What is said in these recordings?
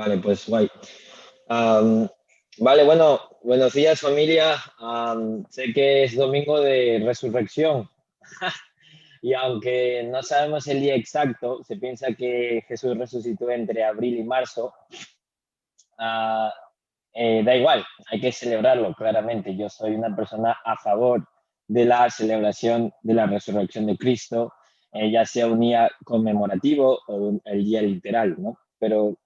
Vale, pues guay. Am, vale, bueno, buenos días familia. Sé que es domingo de resurrección y aunque no sabemos el día exacto, se piensa que Jesús resucitó entre abril y marzo. Ah, Da igual, hay que celebrarlo claramente. Yo soy una persona a favor de la celebración de la resurrección de Cristo, ya sea un día conmemorativo o el día literal, ¿no? Pero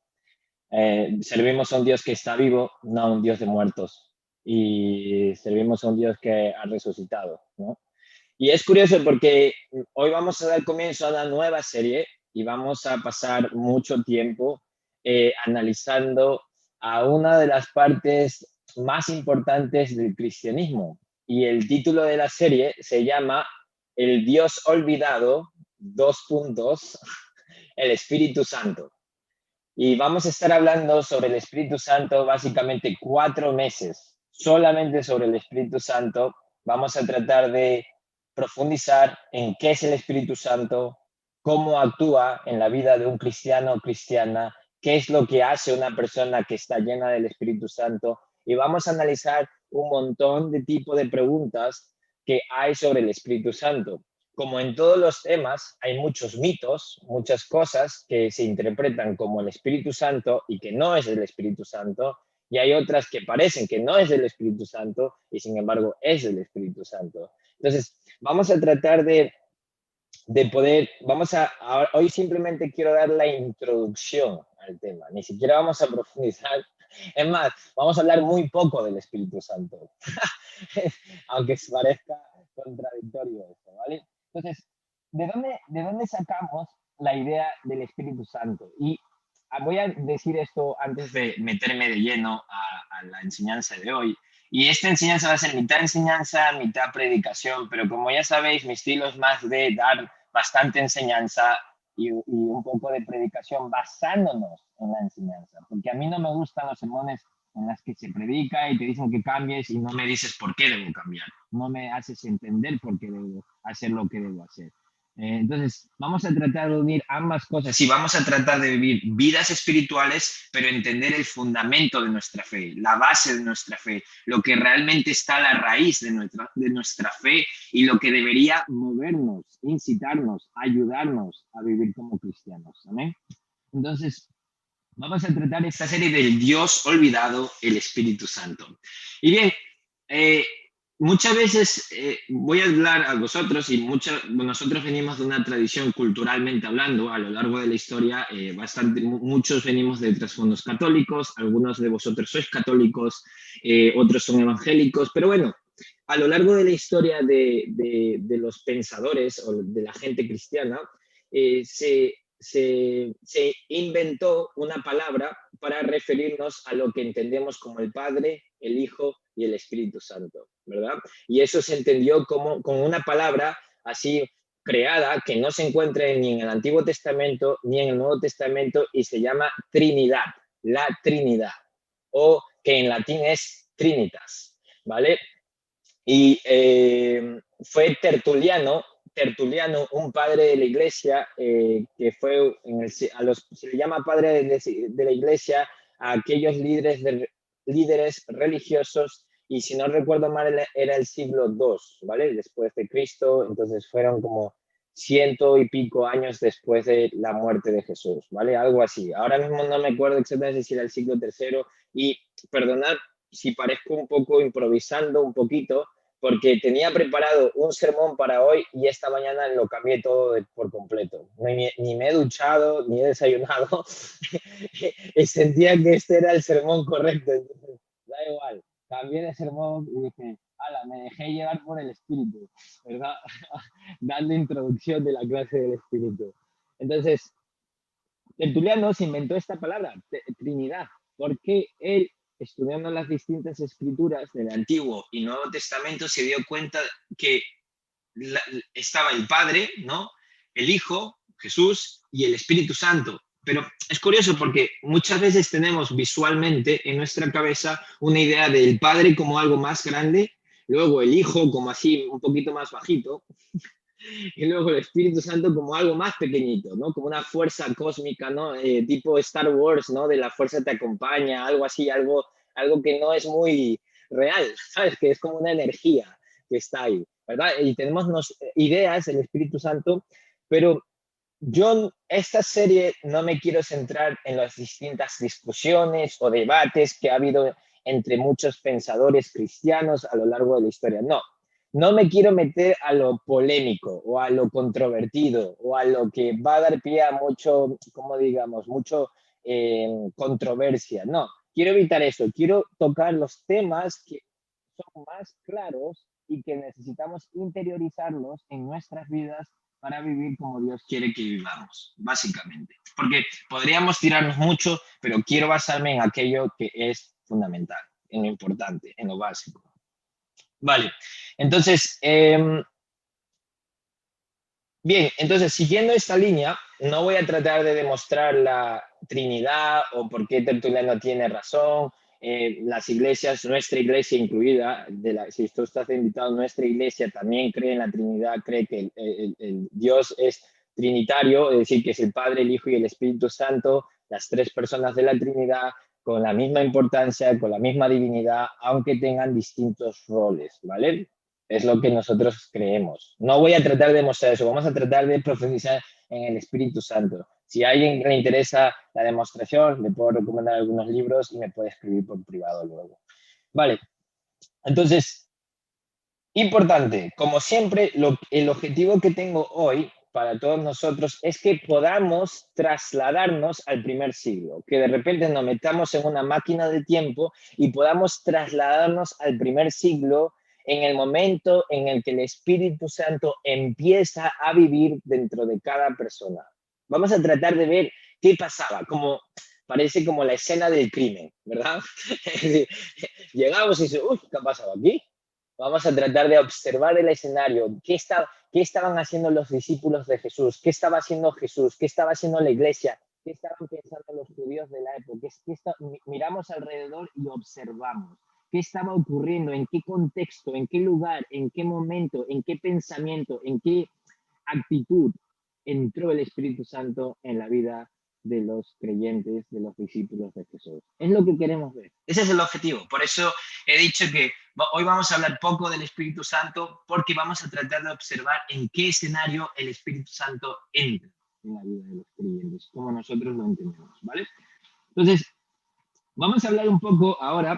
servimos a un Dios que está vivo, no a un Dios de muertos. Y servimos a un Dios que ha resucitado, ¿no? Y es curioso porque hoy vamos a dar comienzo a una nueva serie y vamos a pasar mucho tiempo analizando a una de las partes más importantes del cristianismo. Y el título de la serie se llama El Dios olvidado, dos puntos, el Espíritu Santo. Y vamos a estar hablando sobre el Espíritu Santo básicamente 4 meses, solamente sobre el Espíritu Santo. Vamos a tratar de profundizar en qué es el Espíritu Santo, cómo actúa en la vida de un cristiano o cristiana, qué es lo que hace una persona que está llena del Espíritu Santo. Y vamos a analizar un montón de tipos de preguntas que hay sobre el Espíritu Santo. Como en todos los temas, hay muchos mitos, muchas cosas que se interpretan como el Espíritu Santo y que no es el Espíritu Santo, y hay otras que parecen que no es del Espíritu Santo y sin embargo es del Espíritu Santo. Entonces, vamos a tratar de poder, hoy simplemente quiero dar la introducción al tema, ni siquiera vamos a profundizar. Es más, vamos a hablar muy poco del Espíritu Santo, aunque parezca contradictorio esto, ¿vale? Entonces, ¿de dónde sacamos la idea del Espíritu Santo? Y voy a decir esto antes de meterme de lleno a la enseñanza de hoy. Y esta enseñanza va a ser mitad enseñanza, mitad predicación, pero como ya sabéis, mi estilo es más de dar bastante enseñanza y un poco de predicación basándonos en la enseñanza, porque a mí no me gustan los sermones en las que se predica y te dicen que cambies y no me dices por qué debo cambiar, no me haces entender por qué debo hacer lo que debo hacer. Entonces, vamos a tratar de unir ambas cosas. Sí, vamos a tratar de vivir vidas espirituales, pero entender el fundamento de nuestra fe, la base de nuestra fe, lo que realmente está a la raíz de nuestra fe y lo que debería movernos, incitarnos, ayudarnos a vivir como cristianos. ¿Amén? Entonces, vamos a tratar esta serie del Dios olvidado, el Espíritu Santo. Y bien, eh, muchas veces voy a hablar a vosotros y nosotros venimos de una tradición culturalmente hablando a lo largo de la historia, muchos venimos de trasfondos católicos, algunos de vosotros sois católicos, otros son evangélicos, pero bueno, a lo largo de la historia de los pensadores o de la gente cristiana, se inventó una palabra para referirnos a lo que entendemos como el Padre, el Hijo y el Espíritu Santo, ¿verdad? Y eso se entendió como una palabra así creada que no se encuentra ni en el Antiguo Testamento ni en el Nuevo Testamento y se llama Trinidad, la Trinidad, o que en latín es Trinitas, ¿vale? Y fue Tertuliano, un padre de la iglesia, que fue, se le llama padre de la iglesia a aquellos líderes religiosos, y si no recuerdo mal, era el siglo II, ¿vale? Después de Cristo, entonces fueron como 100 y pico años después de la muerte de Jesús, ¿vale? Algo así. Ahora mismo no me acuerdo exactamente si era el siglo III, y perdonad si parezco un poco improvisando un poquito, porque tenía preparado un sermón para hoy y esta mañana lo cambié todo por completo. Ni me he duchado, ni he desayunado y sentía que este era el sermón correcto. Entonces, da igual, cambié de sermón y dije, ala, me dejé llevar por el espíritu, ¿verdad? Dando introducción de la clase del espíritu. Entonces, Tertuliano se inventó esta palabra, Trinidad, porque él, estudiando las distintas escrituras del Antiguo y Nuevo Testamento, se dio cuenta que estaba el Padre, ¿no? El Hijo, Jesús, y el Espíritu Santo. Pero es curioso porque muchas veces tenemos visualmente en nuestra cabeza una idea del Padre como algo más grande, luego el Hijo como así un poquito más bajito, Y luego el Espíritu Santo como algo más pequeñito, ¿no? Como una fuerza cósmica, ¿no? Tipo Star Wars, ¿no? De la fuerza te acompaña, algo así, algo que no es muy real, ¿sabes? Que es como una energía que está ahí, ¿verdad? Y tenemos ideas, el Espíritu Santo, pero yo esta serie no me quiero centrar en las distintas discusiones o debates que ha habido entre muchos pensadores cristianos a lo largo de la historia. No, no me quiero meter a lo polémico o a lo controvertido o a lo que va a dar pie a mucho, como digamos, mucho controversia. No, quiero evitar eso. Quiero tocar los temas que son más claros y que necesitamos interiorizarlos en nuestras vidas para vivir como Dios quiere que vivamos, básicamente. Porque podríamos tirarnos mucho, pero quiero basarme en aquello que es fundamental, en lo importante, en lo básico. Vale, entonces, bien, entonces siguiendo esta línea, no voy a tratar de demostrar la Trinidad o por qué Tertuliano tiene razón. Las iglesias, nuestra iglesia incluida, si tú estás invitado, nuestra iglesia también cree en la Trinidad, cree que el Dios es trinitario, es decir, que es el Padre, el Hijo y el Espíritu Santo, las tres personas de la Trinidad, con la misma importancia, con la misma divinidad, aunque tengan distintos roles, ¿vale? Es lo que nosotros creemos. No voy a tratar de mostrar eso, vamos a tratar de profundizar en el Espíritu Santo. Si a alguien le interesa la demostración, le puedo recomendar algunos libros y me puede escribir por privado luego. Vale, entonces, importante, como siempre, el objetivo que tengo hoy para todos nosotros es que podamos trasladarnos al primer siglo, que de repente nos metamos en una máquina de tiempo y podamos trasladarnos al primer siglo en el momento en el que el Espíritu Santo empieza a vivir dentro de cada persona. Vamos a tratar de ver qué pasaba, como parece como la escena del crimen, ¿verdad? Llegamos y dice, uy, ¿qué ha pasado aquí? Vamos a tratar de observar el escenario. ¿Qué estaban haciendo los discípulos de Jesús? ¿Qué estaba haciendo Jesús? ¿Qué estaba haciendo la iglesia? ¿Qué estaban pensando los judíos de la época? Miramos alrededor y observamos. ¿Qué estaba ocurriendo? ¿En qué contexto? ¿En qué lugar? ¿En qué momento? ¿En qué pensamiento? ¿En qué actitud entró el Espíritu Santo en la vida de los creyentes, de los discípulos de Jesús? Es lo que queremos ver. Ese es el objetivo. Por eso he dicho que hoy vamos a hablar poco del Espíritu Santo porque vamos a tratar de observar en qué escenario el Espíritu Santo entra en la vida de los creyentes, como nosotros lo entendemos, ¿vale? Entonces, vamos a hablar un poco ahora,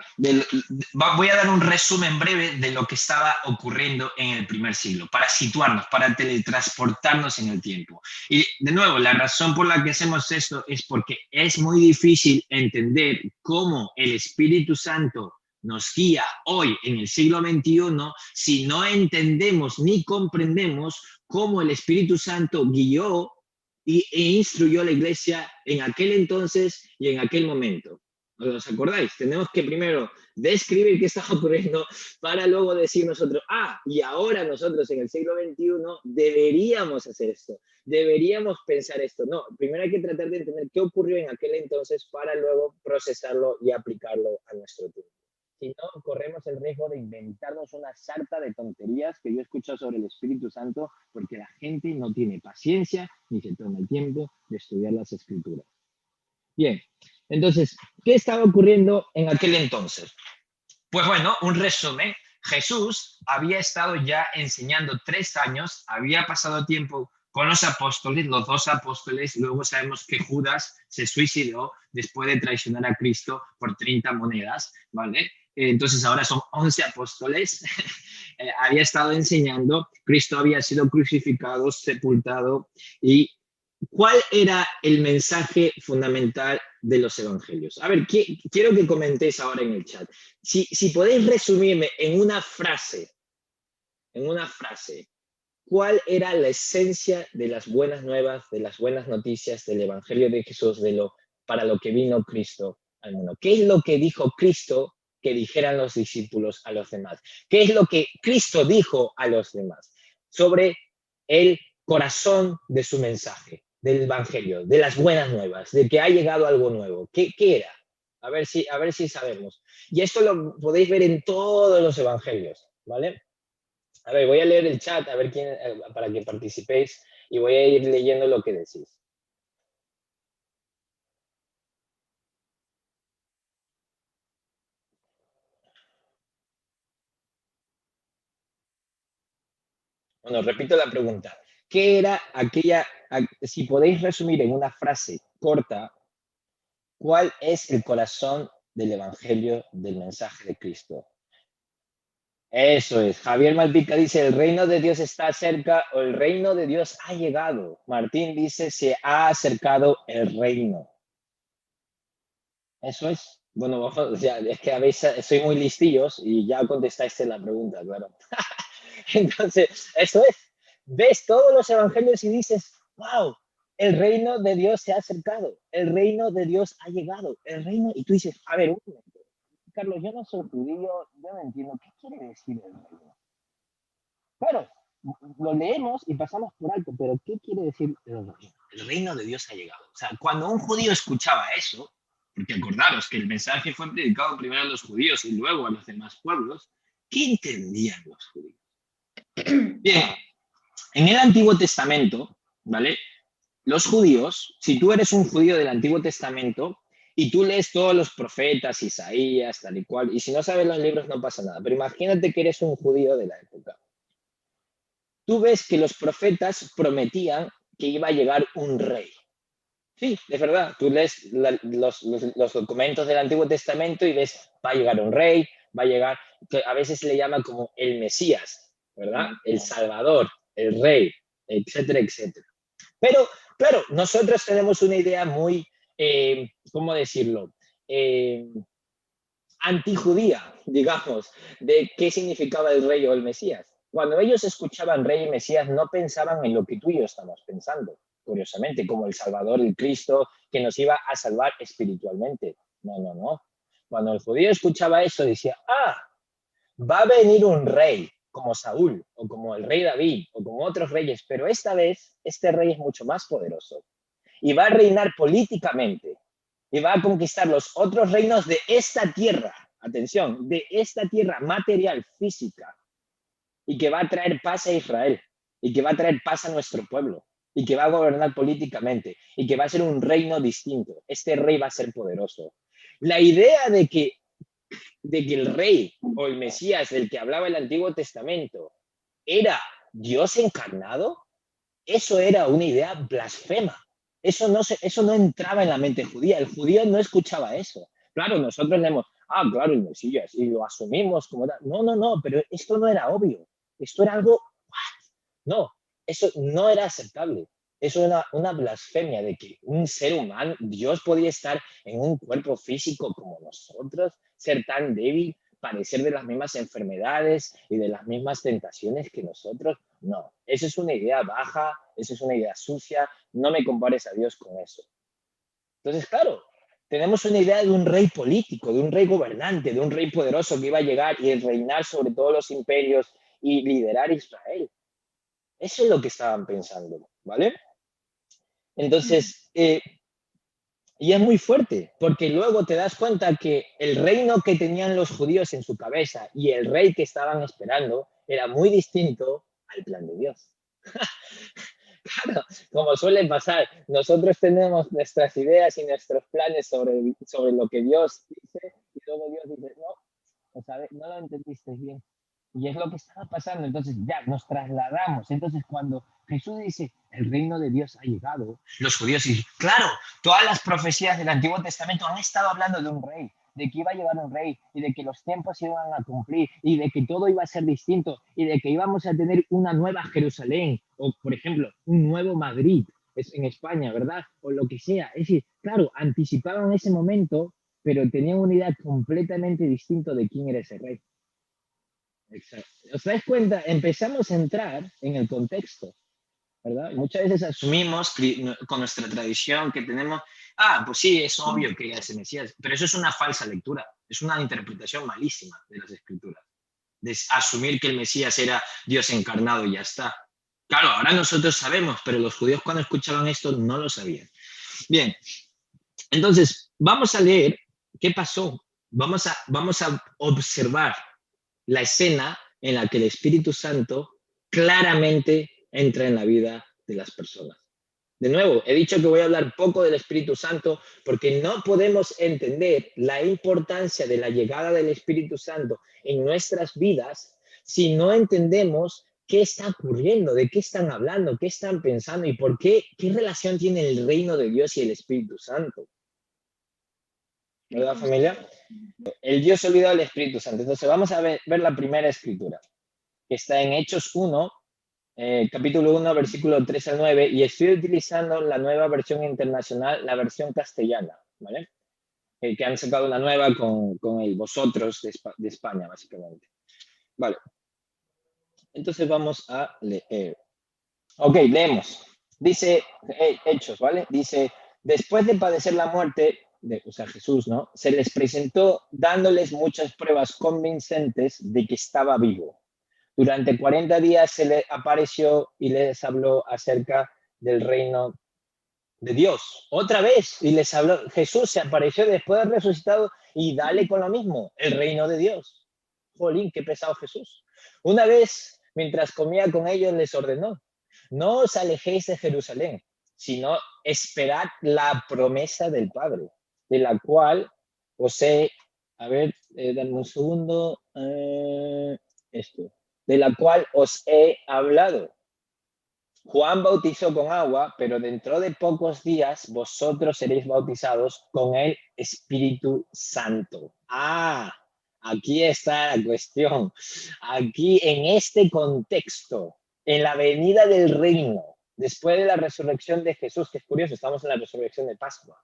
voy a dar un resumen breve de lo que estaba ocurriendo en el primer siglo, para situarnos, para teletransportarnos en el tiempo. Y de nuevo, la razón por la que hacemos esto es porque es muy difícil entender cómo el Espíritu Santo nos guía hoy en el siglo XXI si no entendemos ni comprendemos cómo el Espíritu Santo guió e instruyó a la iglesia en aquel entonces y en aquel momento. ¿Os acordáis? Tenemos que primero describir qué está ocurriendo para luego decir nosotros, y ahora nosotros en el siglo XXI deberíamos hacer esto, deberíamos pensar esto. No, primero hay que tratar de entender qué ocurrió en aquel entonces para luego procesarlo y aplicarlo a nuestro tiempo. Si no, corremos el riesgo de inventarnos una sarta de tonterías que yo he escuchado sobre el Espíritu Santo porque la gente no tiene paciencia ni se toma el tiempo de estudiar las Escrituras. Bien, entonces, ¿qué estaba ocurriendo en aquel entonces? Pues bueno, un resumen. Jesús había estado ya enseñando 3 años, había pasado tiempo con los apóstoles, los 2 apóstoles, luego sabemos que Judas se suicidó después de traicionar a Cristo por 30 monedas, ¿vale? Entonces ahora son 11 apóstoles, había estado enseñando, Cristo había sido crucificado, sepultado y ¿cuál era el mensaje fundamental de los evangelios? A ver, quiero que comentéis ahora en el chat. Si podéis resumirme en una frase, ¿cuál era la esencia de las buenas nuevas, de las buenas noticias del Evangelio de Jesús, para lo que vino Cristo al mundo? ¿Qué es lo que dijo Cristo que dijeran los discípulos a los demás? ¿Qué es lo que Cristo dijo a los demás sobre el corazón de su mensaje, del Evangelio, de las buenas nuevas, de que ha llegado algo nuevo? ¿Qué era? A ver si sabemos. Y esto lo podéis ver en todos los evangelios, ¿vale? A ver, voy a leer el chat, a ver quién, para que participéis y voy a ir leyendo lo que decís. Bueno, repito la pregunta. ¿Qué era aquella, si podéis resumir en una frase corta, cuál es el corazón del Evangelio del mensaje de Cristo? Eso es. Javier Malpica dice, el reino de Dios está cerca o el reino de Dios ha llegado. Martín dice, se ha acercado el reino. Eso es. Bueno, o sea, es que a veces soy muy listillos y ya contestaste la pregunta, claro. Entonces, eso es. Ves todos los evangelios y dices, wow, el reino de Dios se ha acercado, el reino de Dios ha llegado, el reino, y tú dices, a ver, un momento, Carlos, yo no soy judío, yo no entiendo, ¿qué quiere decir el reino? Claro, lo leemos y pasamos por alto, pero ¿qué quiere decir el reino? El reino de Dios ha llegado. O sea, cuando un judío escuchaba eso, porque acordaros que el mensaje fue predicado primero a los judíos y luego a los demás pueblos, ¿qué entendían los judíos? Bien, en el Antiguo Testamento, ¿vale? Los judíos, si tú eres un judío del Antiguo Testamento y tú lees todos los profetas, Isaías, tal y cual, y si no sabes los libros no pasa nada, pero imagínate que eres un judío de la época. Tú ves que los profetas prometían que iba a llegar un rey. Sí, es verdad. Tú lees los documentos del Antiguo Testamento y ves, va a llegar un rey, va a llegar, que a veces se le llama como el Mesías, ¿verdad? El Salvador, el rey, etcétera, etcétera. Pero, claro, nosotros tenemos una idea muy, ¿cómo decirlo? Antijudía, digamos, de qué significaba el rey o el Mesías. Cuando ellos escuchaban rey y Mesías, no pensaban en lo que tú y yo estamos pensando, curiosamente, como el Salvador, el Cristo, que nos iba a salvar espiritualmente. No, no, no. Cuando el judío escuchaba eso, decía, ah, va a venir un rey como Saúl, o como el rey David, o como otros reyes, pero esta vez este rey es mucho más poderoso y va a reinar políticamente y va a conquistar los otros reinos de esta tierra, atención, de esta tierra material, física, y que va a traer paz a Israel, y que va a traer paz a nuestro pueblo, y que va a gobernar políticamente, y que va a ser un reino distinto. Este rey va a ser poderoso. La idea de que el rey o el Mesías del que hablaba el Antiguo Testamento era Dios encarnado, eso era una idea blasfema. Eso no entraba en la mente judía. El judío no escuchaba eso. Claro, nosotros leemos, ah, claro, el Mesías, y lo asumimos como tal. No, no, no, pero esto no era obvio. Esto era algo, no, eso no era aceptable. Eso era una blasfemia de que un ser humano, Dios podía estar en un cuerpo físico como nosotros, ser tan débil, padecer de las mismas enfermedades y de las mismas tentaciones que nosotros. No, eso es una idea baja, eso es una idea sucia, no me compares a Dios con eso. Entonces, claro, tenemos una idea de un rey político, de un rey gobernante, de un rey poderoso que iba a llegar y reinar sobre todos los imperios y liderar Israel. Eso es lo que estaban pensando, ¿vale? Entonces, y es muy fuerte, porque luego te das cuenta que el reino que tenían los judíos en su cabeza y el rey que estaban esperando era muy distinto al plan de Dios. Claro, como suele pasar, nosotros tenemos nuestras ideas y nuestros planes sobre lo que Dios dice y luego Dios dice, no, o sea, no lo entendiste bien. Y es lo que estaba pasando. Entonces ya nos trasladamos. Entonces cuando Jesús dice, el reino de Dios ha llegado, los judíos dicen, claro, todas las profecías del Antiguo Testamento han estado hablando de un rey, de que iba a llegar un rey y de que los tiempos se iban a cumplir y de que todo iba a ser distinto y de que íbamos a tener una nueva Jerusalén o, por ejemplo, un nuevo Madrid en España, ¿verdad? O lo que sea. Es decir, claro, anticipaban ese momento, pero tenían una idea completamente distinta de quién era ese rey. Exacto. ¿Os dais cuenta? Empezamos a entrar en el contexto, ¿verdad? Muchas veces asumimos con nuestra tradición que tenemos, ah, pues sí, es obvio que es el Mesías, pero eso es una falsa lectura, es una interpretación malísima de las escrituras, de asumir que el Mesías era Dios encarnado y ya está. Claro, ahora nosotros sabemos, pero los judíos cuando escuchaban esto no lo sabían. Bien, entonces vamos a leer qué pasó, vamos a observar la escena en la que el Espíritu Santo claramente entra en la vida de las personas. De nuevo, he dicho que voy a hablar poco del Espíritu Santo porque no podemos entender la importancia de la llegada del Espíritu Santo en nuestras vidas si no entendemos qué está ocurriendo, de qué están hablando, qué están pensando y por qué, qué relación tiene el reino de Dios y el Espíritu Santo. ¿Verdad, familia? El Dios olvidado del Espíritu Santo. Entonces vamos a ver la primera escritura, que está en Hechos 1, capítulo 1, versículo 3 al 9, y estoy utilizando la nueva versión internacional, la versión castellana, ¿vale? Que han sacado una nueva con el vosotros de España, básicamente. Vale. Entonces vamos a leer. Ok, leemos. Dice, Hechos, ¿vale? Dice, después de padecer la muerte, o sea, Jesús, ¿no? Se les presentó dándoles muchas pruebas convincentes de que estaba vivo. Durante 40 días se le apareció y les habló acerca del reino de Dios. Otra vez, y les habló, Jesús se apareció después de resucitado y dale con lo mismo, el reino de Dios. Jolín, qué pesado Jesús. Una vez, mientras comía con ellos, les ordenó, no os alejéis de Jerusalén, sino esperad la promesa del Padre, de la cual os he, a ver, dame un segundo, esto, de la cual os he hablado. Juan bautizó con agua, pero dentro de pocos días vosotros seréis bautizados con el Espíritu Santo. Ah, aquí está la cuestión. Aquí en este contexto, en la venida del reino, después de la resurrección de Jesús, que es curioso, estamos en la resurrección de Pascua.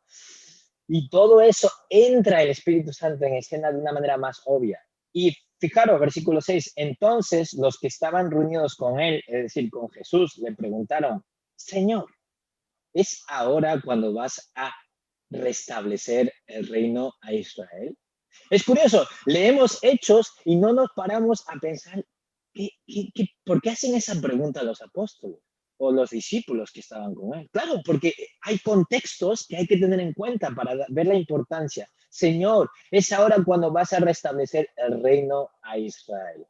Y todo eso entra el Espíritu Santo en escena de una manera más obvia. Y fijaros, versículo 6, entonces los que estaban reunidos con él, es decir, con Jesús, le preguntaron, Señor, ¿es ahora cuando vas a restablecer el reino a Israel? Es curioso, leemos Hechos y no nos paramos a pensar, por qué hacen esa pregunta los apóstoles o los discípulos que estaban con él? Claro, porque hay contextos que hay que tener en cuenta para ver la importancia. Señor, es ahora cuando vas a restablecer el reino a Israel.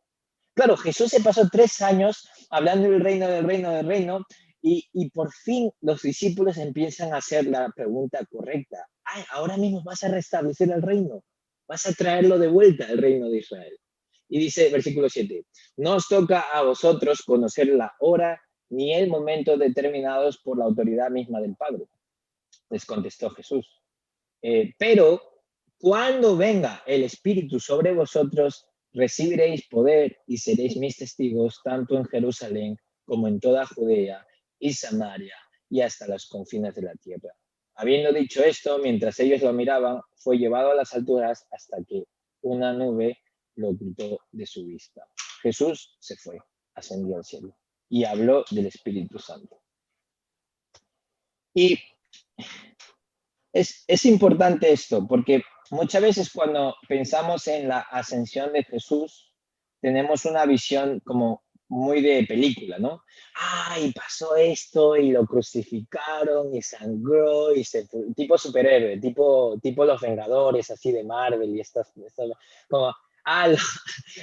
Claro, Jesús se pasó 3 años hablando del reino, del reino, del reino, y por fin los discípulos empiezan a hacer la pregunta correcta. Ay, ahora mismo vas a restablecer el reino, vas a traerlo de vuelta al reino de Israel. Y dice, versículo 7, no os toca a vosotros conocer la hora ni el momento determinados por la autoridad misma del Padre. Les contestó Jesús. Pero cuando venga el Espíritu sobre vosotros, recibiréis poder y seréis mis testigos tanto en Jerusalén como en toda Judea y Samaria y hasta las confines de la tierra. Habiendo dicho esto, mientras ellos lo miraban, fue llevado a las alturas hasta que una nube lo ocultó de su vista. Jesús se fue, ascendió al cielo y habló del Espíritu Santo. Y es importante esto, porque muchas veces cuando pensamos en la ascensión de Jesús, tenemos una visión como muy de película, ¿no? Ay, pasó esto y lo crucificaron y sangró y se fue, tipo superhéroe, tipo Los Vengadores, así de Marvel y estas como, lo,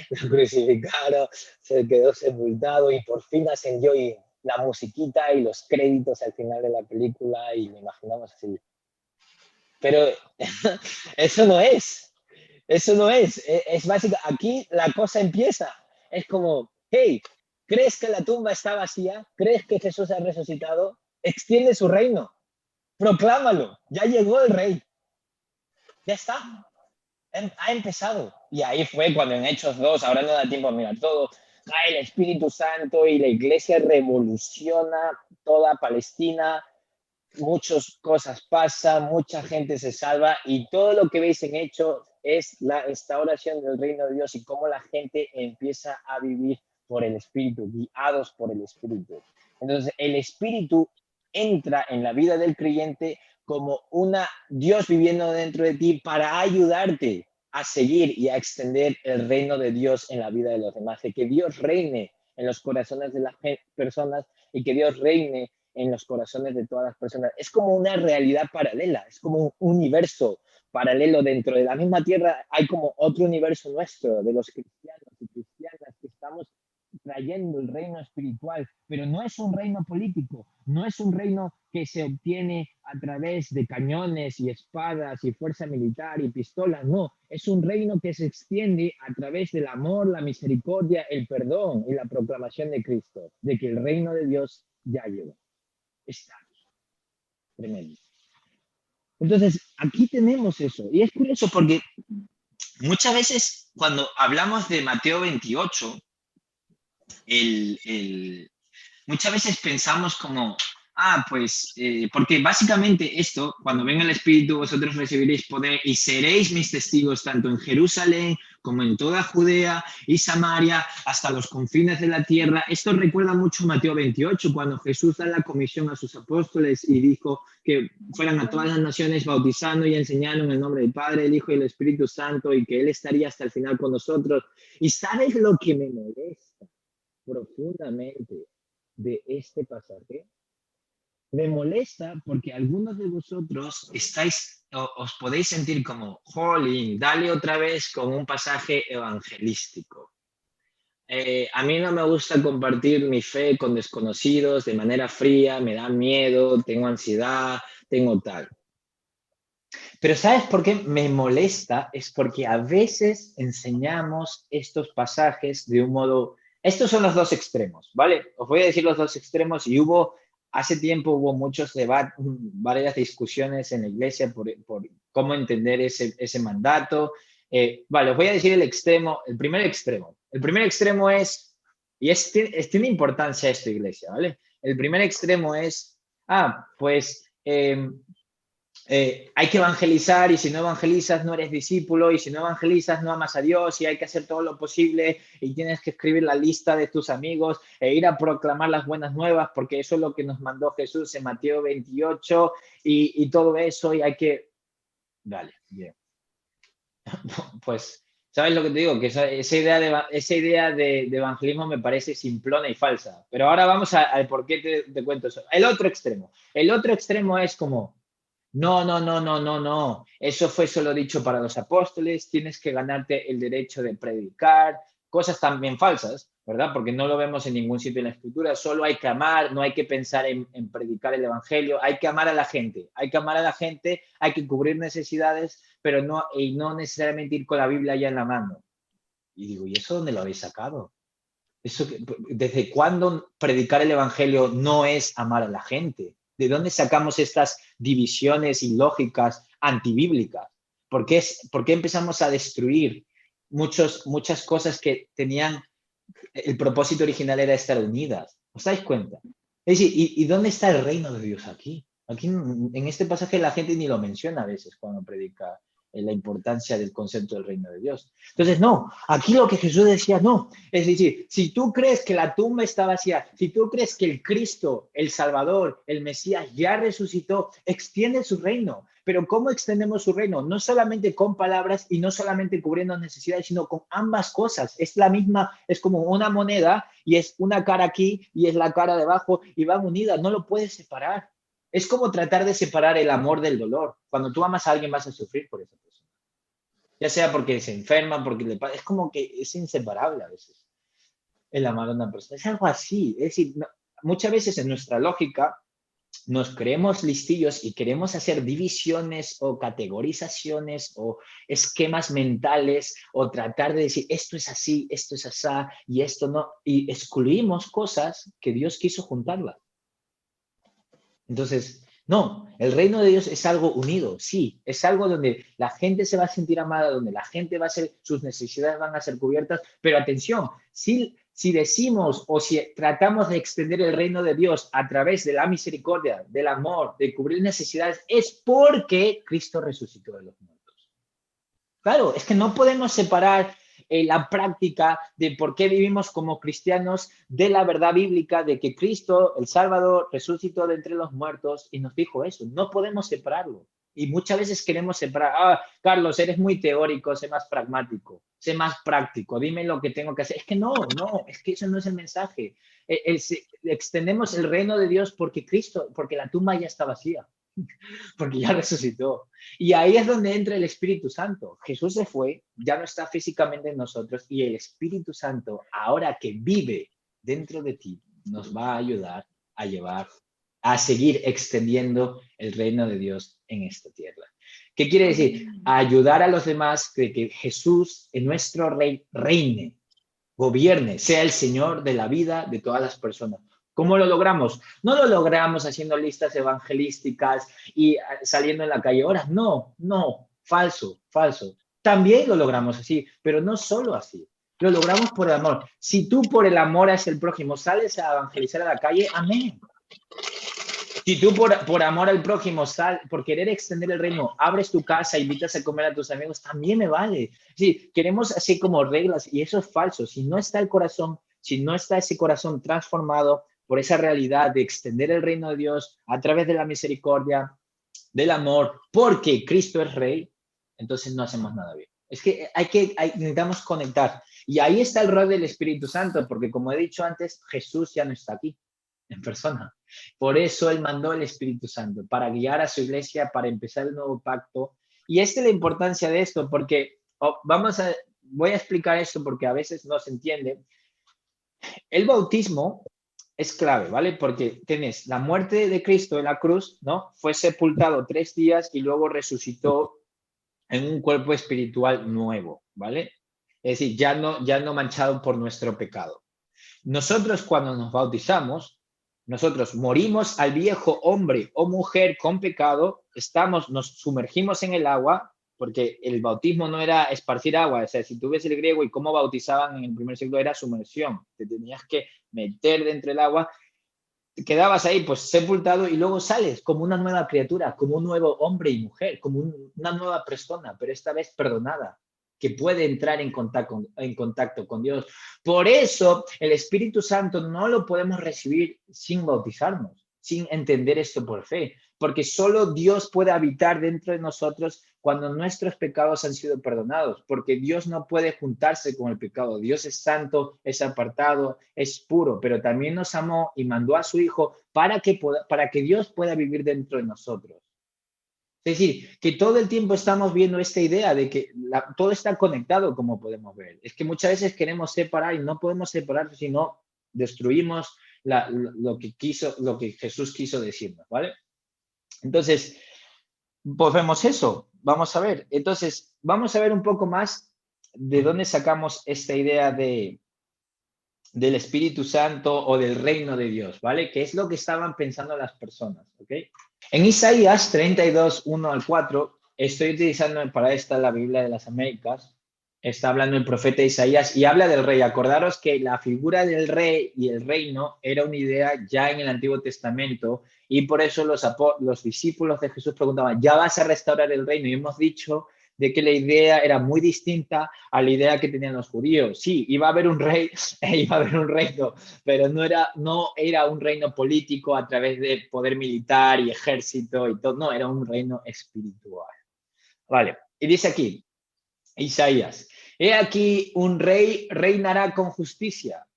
lo crucificaron, se quedó sepultado y por fin ascendió y la musiquita y los créditos al final de la película y lo imaginamos así. Pero eso no es, es básico. Aquí la cosa empieza, es como, hey, ¿crees que la tumba está vacía? ¿Crees que Jesús ha resucitado? Extiende su reino, proclámalo, ya llegó el rey, ya está, ha empezado. Y ahí fue cuando en Hechos 2, ahora no da tiempo a mirar todo, cae el Espíritu Santo y la iglesia revoluciona toda Palestina. Muchas cosas pasan, mucha gente se salva y todo lo que veis en Hechos es la instauración del reino de Dios y cómo la gente empieza a vivir por el Espíritu, guiados por el Espíritu. Entonces, el Espíritu entra en la vida del creyente como una Dios viviendo dentro de ti para ayudarte a seguir y a extender el reino de Dios en la vida de los demás, de que Dios reine en los corazones de las personas y que Dios reine en los corazones de todas las personas. Es como una realidad paralela, es como un universo paralelo dentro de la misma tierra. Hay como otro universo nuestro, de los cristianos y cristianas que estamos estamos trayendo el reino espiritual, pero no es un reino político, no es un reino que se obtiene a través de cañones y espadas y fuerza militar y pistolas, no, es un reino que se extiende a través del amor, la misericordia, el perdón y la proclamación de Cristo, de que el reino de Dios ya llegó. Está tremendo. Entonces, aquí tenemos eso. Y es curioso porque muchas veces cuando hablamos de Mateo 28, muchas veces pensamos como, porque básicamente esto, cuando venga el Espíritu, vosotros recibiréis poder y seréis mis testigos tanto en Jerusalén como en toda Judea y Samaria, hasta los confines de la tierra. Esto recuerda mucho a Mateo 28, cuando Jesús da la comisión a sus apóstoles y dijo que fueran a todas las naciones bautizando y enseñando en el nombre del Padre, el Hijo y el Espíritu Santo, y que Él estaría hasta el final con nosotros. ¿Y sabes lo que me molesta profundamente de este pasaje? Me molesta porque algunos de vosotros os podéis sentir como, jolín, dale otra vez con un pasaje evangelístico. A mí no me gusta compartir mi fe con desconocidos de manera fría, me da miedo, tengo ansiedad, tengo tal. Pero ¿sabes por qué me molesta? Es porque a veces enseñamos estos pasajes de un modo... Estos son los dos extremos, ¿vale? Os voy a decir los dos extremos y hace tiempo hubo muchos debates, varias discusiones en la iglesia por cómo entender ese mandato. Vale, os voy a decir el primer extremo. El primer extremo es, y tiene importancia esto, iglesia, ¿vale? El primer extremo es, hay que evangelizar y si no evangelizas no eres discípulo y si no evangelizas no amas a Dios y hay que hacer todo lo posible y tienes que escribir la lista de tus amigos e ir a proclamar las buenas nuevas porque eso es lo que nos mandó Jesús en Mateo 28 y todo eso y hay que... Vale, bien. Pues, ¿sabes lo que te digo? Que esa idea de evangelismo me parece simplona y falsa. Pero ahora vamos al por qué te cuento eso. El otro extremo es como... No, no, no, no, no, no. Eso fue solo dicho para los apóstoles. Tienes que ganarte el derecho de predicar. Cosas también falsas, ¿verdad? Porque no lo vemos en ningún sitio en la escritura. Solo hay que amar, no hay que pensar en predicar el evangelio. Hay que amar a la gente. Hay que amar a la gente, hay que cubrir necesidades, pero no necesariamente ir con la Biblia ya en la mano. Y digo, ¿y eso dónde lo habéis sacado? ¿Desde cuándo predicar el evangelio no es amar a la gente? ¿De dónde sacamos estas divisiones ilógicas antibíblicas? ¿Por qué empezamos a destruir muchas cosas que tenían el propósito original era estar unidas? ¿Os dais cuenta? Es decir, ¿y dónde está el reino de Dios aquí? Aquí en este pasaje la gente ni lo menciona a veces cuando predica la importancia del concepto del reino de Dios. Entonces, no, aquí lo que Jesús decía, no. Es decir, si tú crees que la tumba está vacía, si tú crees que el Cristo, el Salvador, el Mesías ya resucitó, extiende su reino. Pero ¿cómo extendemos su reino? No solamente con palabras y no solamente cubriendo necesidades, sino con ambas cosas. Es la misma, es como una moneda y es una cara aquí y es la cara debajo y van unidas, no lo puedes separar. Es como tratar de separar el amor del dolor. Cuando tú amas a alguien vas a sufrir por esa persona. Ya sea porque se enferma, porque le pasa. Es como que es inseparable a veces el amar a una persona. Es algo así. Es decir, muchas veces en nuestra lógica nos creemos listillos y queremos hacer divisiones o categorizaciones o esquemas mentales o tratar de decir esto es así, esto es asá y esto no. Y excluimos cosas que Dios quiso juntarlas. Entonces, no, el reino de Dios es algo unido, sí, es algo donde la gente se va a sentir amada, donde la gente va a ser, sus necesidades van a ser cubiertas, pero atención, si decimos o si tratamos de extender el reino de Dios a través de la misericordia, del amor, de cubrir necesidades, es porque Cristo resucitó de los muertos. Claro, es que no podemos separar la práctica de por qué vivimos como cristianos de la verdad bíblica de que Cristo, el Salvador, resucitó de entre los muertos y nos dijo eso. No podemos separarlo. Y muchas veces queremos separar. Carlos, eres muy teórico, sé más pragmático, sé más práctico, dime lo que tengo que hacer. Es que no, es que eso no es el mensaje. Extendemos el reino de Dios porque Cristo, porque la tumba ya está vacía. porque ya resucitó. Y ahí es donde entra el Espíritu Santo. Jesús se fue, ya no está físicamente en nosotros y el Espíritu Santo, ahora que vive dentro de ti, nos va a ayudar a llevar, a seguir extendiendo el reino de Dios en esta tierra. ¿Qué quiere decir? A ayudar a los demás de que Jesús, en nuestro rey, reine, gobierne, sea el Señor de la vida de todas las personas. ¿Cómo lo logramos? No lo logramos haciendo listas evangelísticas y saliendo en la calle horas. No, no, falso, falso. También lo logramos así, pero no solo así. Lo logramos por el amor. Si tú por el amor hacia el prójimo sales a evangelizar a la calle, amén. Si tú por amor al prójimo, por querer extender el reino, abres tu casa, invitas a comer a tus amigos, también me vale. Sí, queremos así como reglas y eso es falso. Si no está el corazón, si no está ese corazón transformado por esa realidad de extender el reino de Dios a través de la misericordia, del amor, porque Cristo es rey, entonces no hacemos nada bien. Es que necesitamos conectar. Y ahí está el rol del Espíritu Santo, porque como he dicho antes, Jesús ya no está aquí en persona. Por eso Él mandó el Espíritu Santo, para guiar a su iglesia, para empezar el nuevo pacto. Y esta es la importancia de esto, porque voy a explicar esto porque a veces no se entiende. El bautismo es clave, ¿vale? Porque tenés la muerte de Cristo en la cruz, ¿no? Fue sepultado 3 días y luego resucitó en un cuerpo espiritual nuevo, ¿vale? Es decir, ya no manchado por nuestro pecado. Nosotros cuando nos bautizamos, nosotros morimos al viejo hombre o mujer con pecado, nos sumergimos en el agua, porque el bautismo no era esparcir agua, o sea, si tú ves el griego y cómo bautizaban en el primer siglo era sumersión, te tenías que meter dentro del agua, te quedabas ahí pues sepultado y luego sales como una nueva criatura, como un nuevo hombre y mujer, como una nueva persona, pero esta vez perdonada, que puede entrar en contacto con Dios. Por eso el Espíritu Santo no lo podemos recibir sin bautizarnos, sin entender esto por fe, porque solo Dios puede habitar dentro de nosotros cuando nuestros pecados han sido perdonados, porque Dios no puede juntarse con el pecado. Dios es santo, es apartado, es puro, pero también nos amó y mandó a su Hijo para que Dios pueda vivir dentro de nosotros. Es decir, que todo el tiempo estamos viendo esta idea de que todo está conectado, como podemos ver. Es que muchas veces queremos separar y no podemos separar si no destruimos lo que Jesús quiso decirnos, ¿vale? Entonces, pues vemos eso. Vamos a ver. Entonces, vamos a ver un poco más de dónde sacamos esta idea del Espíritu Santo o del reino de Dios, ¿vale? Que es lo que estaban pensando las personas, ¿ok? En Isaías 32, 1 al 4, estoy utilizando para esta la Biblia de las Américas, está hablando el profeta Isaías y habla del rey. Acordaros que la figura del rey y el reino era una idea ya en el Antiguo Testamento y por eso los discípulos de Jesús preguntaban, ¿ya vas a restaurar el reino? Y hemos dicho de que la idea era muy distinta a la idea que tenían los judíos. Sí, iba a haber un rey, iba a haber un reino, pero no era un reino político a través de poder militar y ejército y todo, no, era un reino espiritual. Vale, y dice aquí, Isaías, he aquí un rey reinará con justicia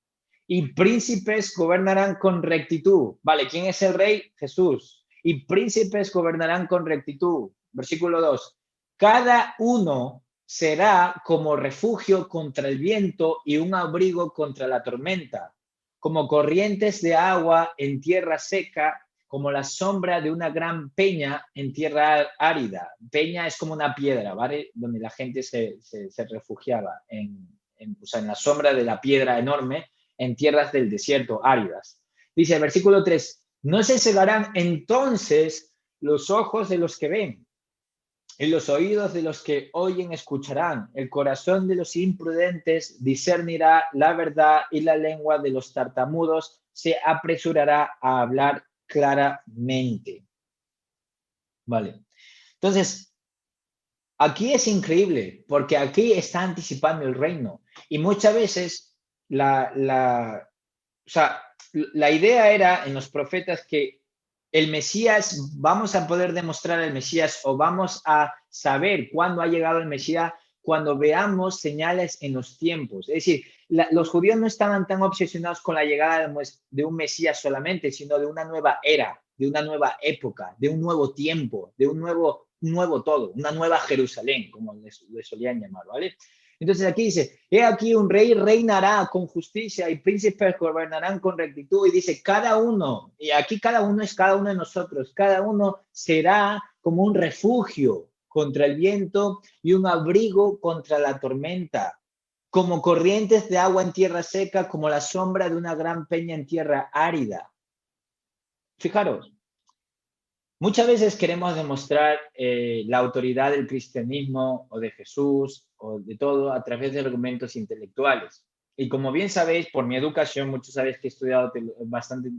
y príncipes gobernarán con rectitud. Vale, ¿quién es el rey? Jesús. Y príncipes gobernarán con rectitud. Versículo 2. Cada uno será como refugio contra el viento y un abrigo contra la tormenta, como corrientes de agua en tierra seca, como la sombra de una gran peña en tierra árida. Peña es como una piedra, ¿vale? Donde la gente se refugiaba o sea, en la sombra de la piedra enorme en tierras del desierto áridas. Dice el versículo 3, no se cegarán entonces los ojos de los que ven, y los oídos de los que oyen escucharán, el corazón de los imprudentes discernirá la verdad y la lengua de los tartamudos se apresurará a hablar claramente. Vale. Entonces, aquí es increíble, porque aquí está anticipando el reino. Y muchas veces o sea, la idea era en los profetas que el Mesías, vamos a poder demostrar el Mesías o vamos a saber cuándo ha llegado el Mesías cuando veamos señales en los tiempos. Es decir, los judíos no estaban tan obsesionados con la llegada de un Mesías solamente, sino de una nueva era. de una nueva época, de un nuevo tiempo, de un nuevo todo, una nueva Jerusalén, como le solían llamar, ¿vale? Entonces aquí dice, he aquí un rey reinará con justicia y príncipes gobernarán con rectitud. Y dice, cada uno, y aquí cada uno es cada uno de nosotros, cada uno será como un refugio contra el viento y un abrigo contra la tormenta, como corrientes de agua en tierra seca, como la sombra de una gran peña en tierra árida. Fijaros, muchas veces queremos demostrar la autoridad del cristianismo o de Jesús o de todo a través de argumentos intelectuales. Y como bien sabéis, por mi educación, muchos sabéis que he estudiado bastante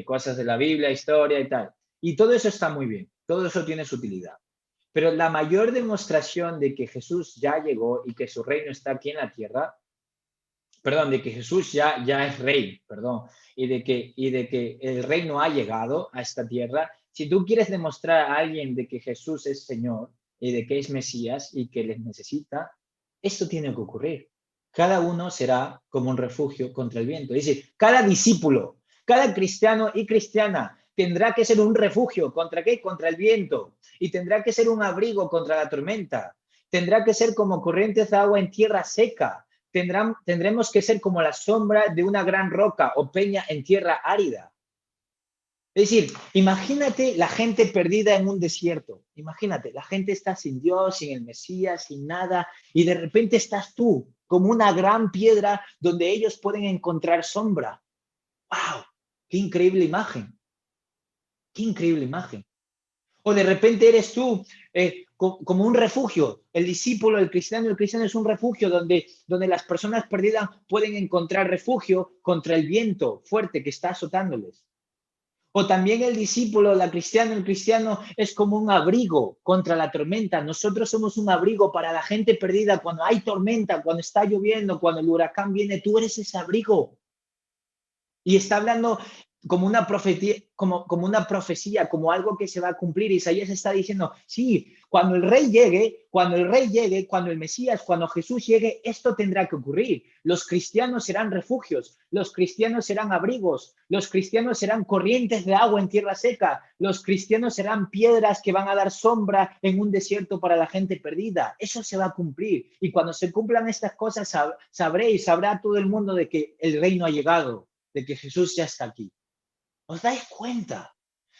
cosas de la Biblia, historia y tal. Y todo eso está muy bien, todo eso tiene su utilidad. Pero la mayor demostración de que Jesús ya llegó y que su reino está aquí en la tierra, perdón, de que Jesús ya es rey, perdón, y de que el reino ha llegado a esta tierra, si tú quieres demostrar a alguien de que Jesús es Señor y de que es Mesías y que les necesita, esto tiene que ocurrir. Cada uno será como un refugio contra el viento. Es decir, cada discípulo, cada cristiano y cristiana tendrá que ser un refugio. ¿Contra qué? Contra el viento. Y tendrá que ser un abrigo contra la tormenta. Tendrá que ser como corrientes de agua en tierra seca. Tendremos que ser como la sombra de una gran roca o peña en tierra árida. Es decir, imagínate la gente perdida en un desierto. Imagínate, la gente está sin Dios, sin el Mesías, sin nada, y de repente estás tú como una gran piedra donde ellos pueden encontrar sombra. ¡Wow! ¡Qué increíble imagen! ¡Qué increíble imagen! O de repente eres tú como un refugio. El discípulo, el cristiano es un refugio donde las personas perdidas pueden encontrar refugio contra el viento fuerte que está azotándoles. O también el discípulo, el cristiano es como un abrigo contra la tormenta. Nosotros somos un abrigo para la gente perdida cuando hay tormenta, cuando está lloviendo, cuando el huracán viene, tú eres ese abrigo. Y está hablando como una profecía, como algo que se va a cumplir. Isaías está diciendo, sí, cuando el rey llegue, cuando el Mesías, cuando Jesús llegue, esto tendrá que ocurrir. Los cristianos serán refugios, los cristianos serán abrigos, los cristianos serán corrientes de agua en tierra seca, los cristianos serán piedras que van a dar sombra en un desierto para la gente perdida. Eso se va a cumplir. Y cuando se cumplan estas cosas, sabrá todo el mundo de que el reino ha llegado, de que Jesús ya está aquí. ¿Os dais cuenta?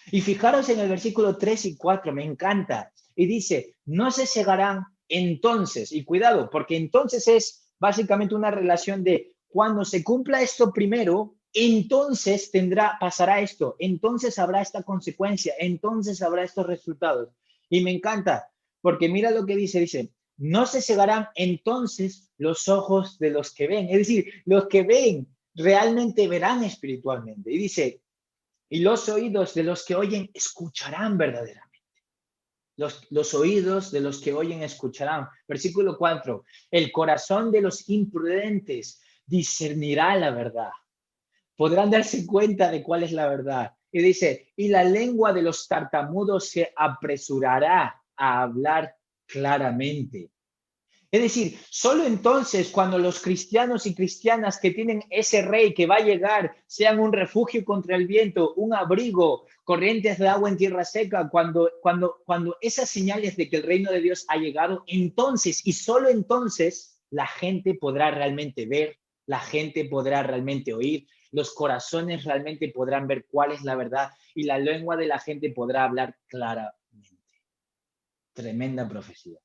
Y fijaros en el versículo 3 y 4, me encanta. Y dice, no se cegarán entonces, y cuidado, porque entonces es básicamente una relación de cuando se cumpla esto primero, entonces pasará esto, entonces habrá esta consecuencia, entonces habrá estos resultados. Y me encanta, porque mira lo que dice, no se cegarán entonces los ojos de los que ven. Es decir, los que ven realmente verán espiritualmente. Y dice, y los oídos de los que oyen escucharán verdaderamente. Los oídos de los que oyen escucharán. Versículo 4. El corazón de los imprudentes discernirá la verdad. Podrán darse cuenta de cuál es la verdad. Y dice, y la lengua de los tartamudos se apresurará a hablar claramente. Es decir, solo entonces cuando los cristianos y cristianas que tienen ese rey que va a llegar sean un refugio contra el viento, un abrigo, corrientes de agua en tierra seca, cuando esas señales de que el reino de Dios ha llegado, entonces y solo entonces la gente podrá realmente ver, la gente podrá realmente oír, los corazones realmente podrán ver cuál es la verdad y la lengua de la gente podrá hablar claramente. Tremenda profecía.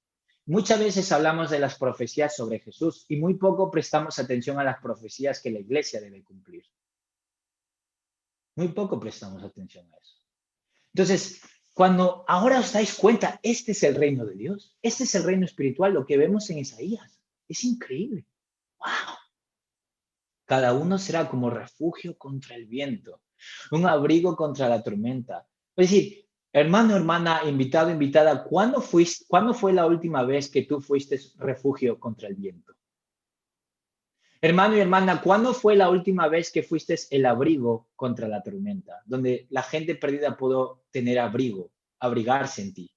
Muchas veces hablamos de las profecías sobre Jesús y muy poco prestamos atención a las profecías que la iglesia debe cumplir. Muy poco prestamos atención a eso. Entonces, cuando ahora os dais cuenta, este es el reino de Dios, este es el reino espiritual, lo que vemos en Isaías. Es increíble. ¡Wow! Cada uno será como refugio contra el viento, un abrigo contra la tormenta. Es decir, hermano, hermana, invitado, invitada, ¿cuándo fue la última vez que tú fuiste refugio contra el viento? Hermano y hermana, ¿cuándo fue la última vez que fuiste el abrigo contra la tormenta? Donde la gente perdida pudo tener abrigo, abrigarse en ti.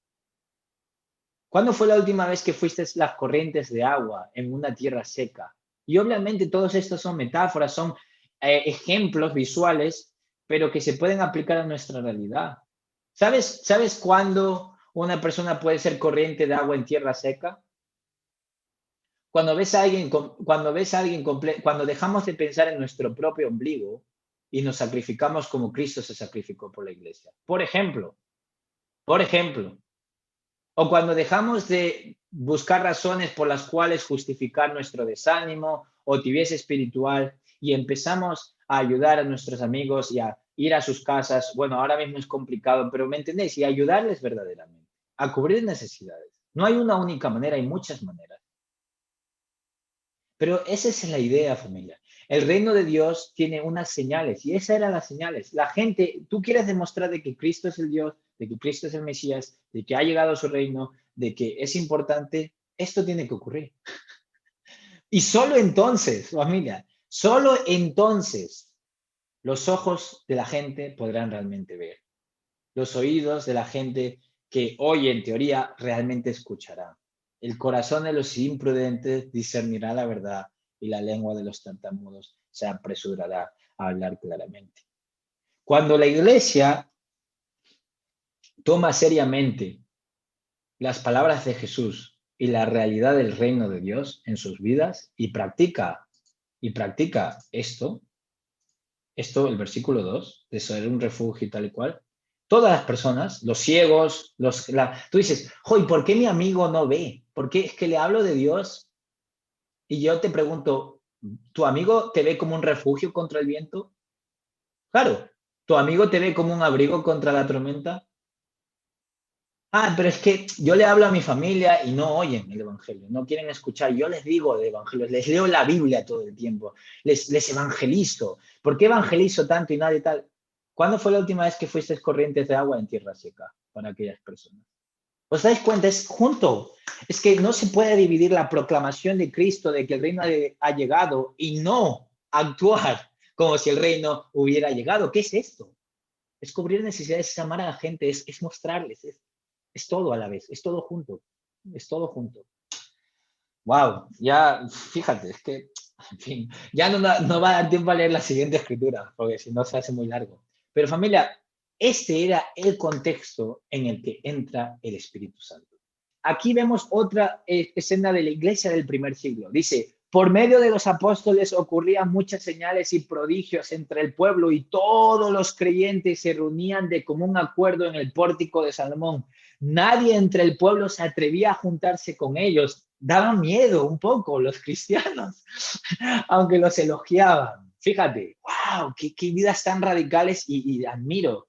¿Cuándo fue la última vez que fuiste las corrientes de agua en una tierra seca? Y obviamente todos estos son metáforas, son ejemplos visuales, pero que se pueden aplicar a nuestra realidad. ¿Sabes cuándo una persona puede ser corriente de agua en tierra seca? Cuando ves a alguien, cuando dejamos de pensar en nuestro propio ombligo y nos sacrificamos como Cristo se sacrificó por la iglesia. Por ejemplo, o cuando dejamos de buscar razones por las cuales justificar nuestro desánimo o tibieza espiritual y empezamos a ayudar a nuestros amigos y a ir a sus casas. Bueno, ahora mismo es complicado, pero ¿me entendéis? Y ayudarles verdaderamente, a cubrir necesidades. No hay una única manera, hay muchas maneras. Pero esa es la idea, familia. El reino de Dios tiene unas señales y esas eran las señales. La gente, tú quieres demostrar de que Cristo es el Dios, de que Cristo es el Mesías, de que ha llegado a su reino, de que es importante, esto tiene que ocurrir. Y solo entonces, familia, solo entonces los ojos de la gente podrán realmente ver. Los oídos de la gente que hoy en teoría realmente escuchará. El corazón de los imprudentes discernirá la verdad y la lengua de los tartamudos se apresurará a hablar claramente. Cuando la iglesia toma seriamente las palabras de Jesús y la realidad del reino de Dios en sus vidas y practica esto, el versículo 2 de ser un refugio y tal y cual, todas las personas, los ciegos, tú dices, ¿y por qué mi amigo no ve? ¿Por qué es que le hablo de Dios? Y yo te pregunto, ¿tu amigo te ve como un refugio contra el viento? Claro, ¿tu amigo te ve como un abrigo contra la tormenta? Pero es que yo le hablo a mi familia y no oyen el evangelio, no quieren escuchar. Yo les digo de evangelio, les leo la Biblia todo el tiempo, les evangelizo. ¿Por qué evangelizo tanto y nadie tal? ¿Cuándo fue la última vez que fuiste corrientes de agua en tierra seca para aquellas personas? ¿Os dais cuenta? Es junto. Es que no se puede dividir la proclamación de Cristo de que el reino ha llegado y no actuar como si el reino hubiera llegado. ¿Qué es esto? Es cubrir necesidades, es amar a la gente, es mostrarles, es todo a la vez, es todo junto, es todo junto. Wow, ya, fíjate, es que, en fin, ya no va a dar tiempo a leer la siguiente escritura, porque si no se hace muy largo. Pero familia, este era el contexto en el que entra el Espíritu Santo. Aquí vemos otra escena de la iglesia del primer siglo. Dice, por medio de los apóstoles ocurrían muchas señales y prodigios entre el pueblo y todos los creyentes se reunían de común acuerdo en el pórtico de Salomón. Nadie entre el pueblo se atrevía a juntarse con ellos. Daban miedo un poco los cristianos, aunque los elogiaban. Fíjate, wow, qué vidas tan radicales y admiro.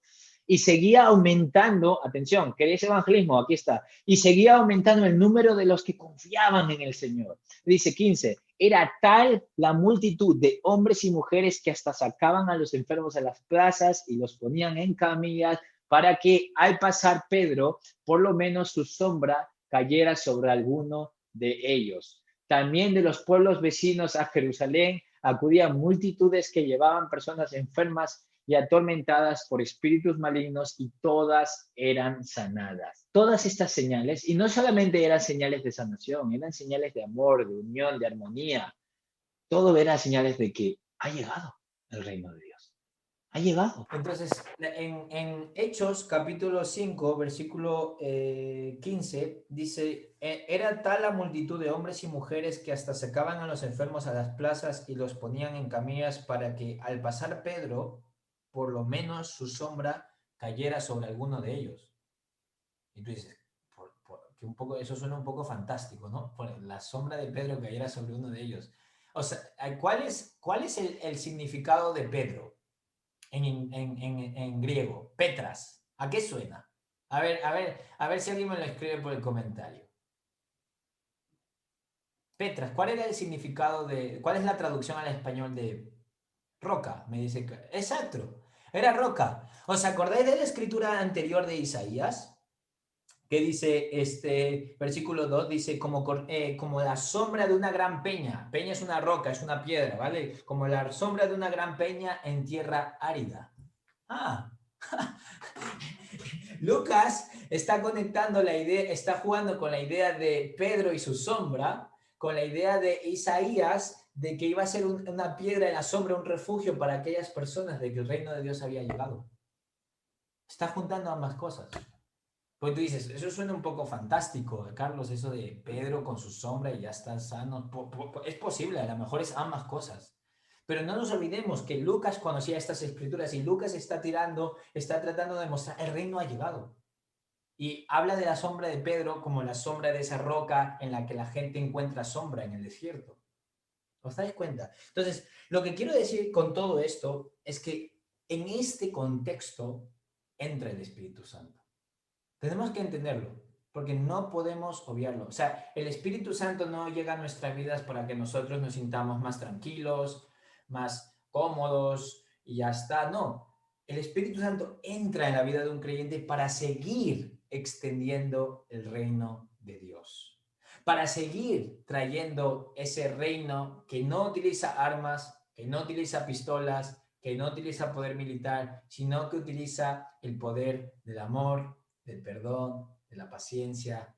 Y seguía aumentando, atención, ¿queréis evangelismo? Aquí está. Y seguía aumentando el número de los que confiaban en el Señor. Dice 15, era tal la multitud de hombres y mujeres que hasta sacaban a los enfermos a las plazas y los ponían en camillas para que al pasar Pedro, por lo menos su sombra cayera sobre alguno de ellos. También de los pueblos vecinos a Jerusalén acudían multitudes que llevaban personas enfermas y atormentadas por espíritus malignos y todas eran sanadas. Todas estas señales, y no solamente eran señales de sanación, eran señales de amor, de unión, de armonía. Todo eran señales de que ha llegado el reino de Dios. Ha llegado. Entonces, en Hechos capítulo 5, versículo 15, dice, era tal la multitud de hombres y mujeres que hasta sacaban a los enfermos a las plazas y los ponían en camillas para que al pasar Pedro, por lo menos su sombra cayera sobre alguno de ellos. Y tú dices, que un poco, eso suena un poco fantástico, ¿no? La sombra de Pedro cayera sobre uno de ellos. O sea, ¿cuál es el significado de Pedro? En griego, Petras. ¿A qué suena? A ver si alguien me lo escribe por el comentario. Petras, ¿cuál era el significado cuál es la traducción al español de roca? Me dice que, exacto, era roca. ¿Os acordáis de la escritura anterior de Isaías? Que dice, versículo 2, dice, como la sombra de una gran peña. Peña es una roca, es una piedra, ¿vale? Como la sombra de una gran peña en tierra árida. Lucas está conectando la idea, está jugando con la idea de Pedro y su sombra, con la idea de Isaías de que iba a ser una piedra en la sombra, un refugio para aquellas personas de que el reino de Dios había llegado. Está juntando ambas cosas. Pues tú dices, eso suena un poco fantástico, Carlos, eso de Pedro con su sombra y ya está sano. Es posible, a lo mejor es ambas cosas. Pero no nos olvidemos que Lucas conocía estas escrituras y Lucas está tratando de mostrar, el reino ha llegado. Y habla de la sombra de Pedro como la sombra de esa roca en la que la gente encuentra sombra en el desierto. ¿Os dais cuenta? Entonces, lo que quiero decir con todo esto es que en este contexto entra el Espíritu Santo. Tenemos que entenderlo, porque no podemos obviarlo. O sea, el Espíritu Santo no llega a nuestras vidas para que nosotros nos sintamos más tranquilos, más cómodos y ya está. No, el Espíritu Santo entra en la vida de un creyente para seguir extendiendo el reino de Dios, para seguir trayendo ese reino que no utiliza armas, que no utiliza pistolas, que no utiliza poder militar, sino que utiliza el poder del amor, del perdón, de la paciencia,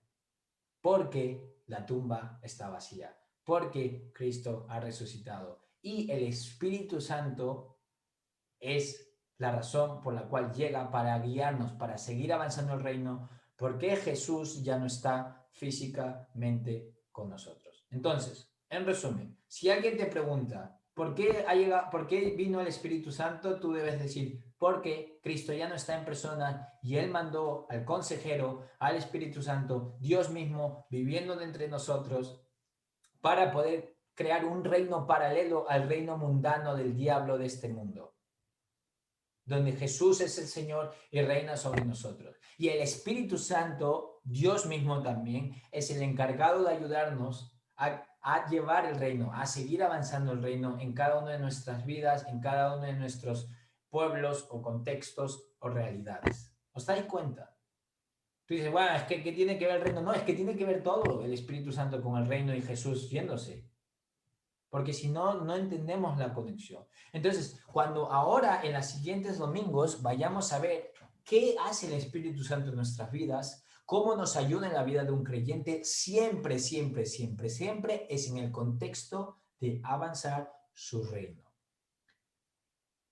porque la tumba está vacía, porque Cristo ha resucitado. Y el Espíritu Santo es la razón por la cual llega para guiarnos, para seguir avanzando el reino, porque Jesús ya no está físicamente con nosotros. Entonces, en resumen, si alguien te pregunta, ¿por qué vino el Espíritu Santo? Tú debes decir, porque Cristo ya no está en persona y Él mandó al consejero, al Espíritu Santo, Dios mismo, viviendo de entre nosotros, para poder crear un reino paralelo al reino mundano del diablo de este mundo, donde Jesús es el Señor y reina sobre nosotros. Y el Espíritu Santo, Dios mismo también, es el encargado de ayudarnos a llevar el reino, a seguir avanzando el reino en cada una de nuestras vidas, en cada uno de nuestros pueblos o contextos o realidades. ¿Os dais cuenta? Tú dices, bueno, es que ¿qué tiene que ver el reino? No, es que tiene que ver todo el Espíritu Santo con el reino y Jesús yéndose. Porque si no, no entendemos la conexión. Entonces, cuando ahora en los siguientes domingos vayamos a ver qué hace el Espíritu Santo en nuestras vidas, cómo nos ayuda en la vida de un creyente, siempre, siempre, siempre, siempre es en el contexto de avanzar su reino.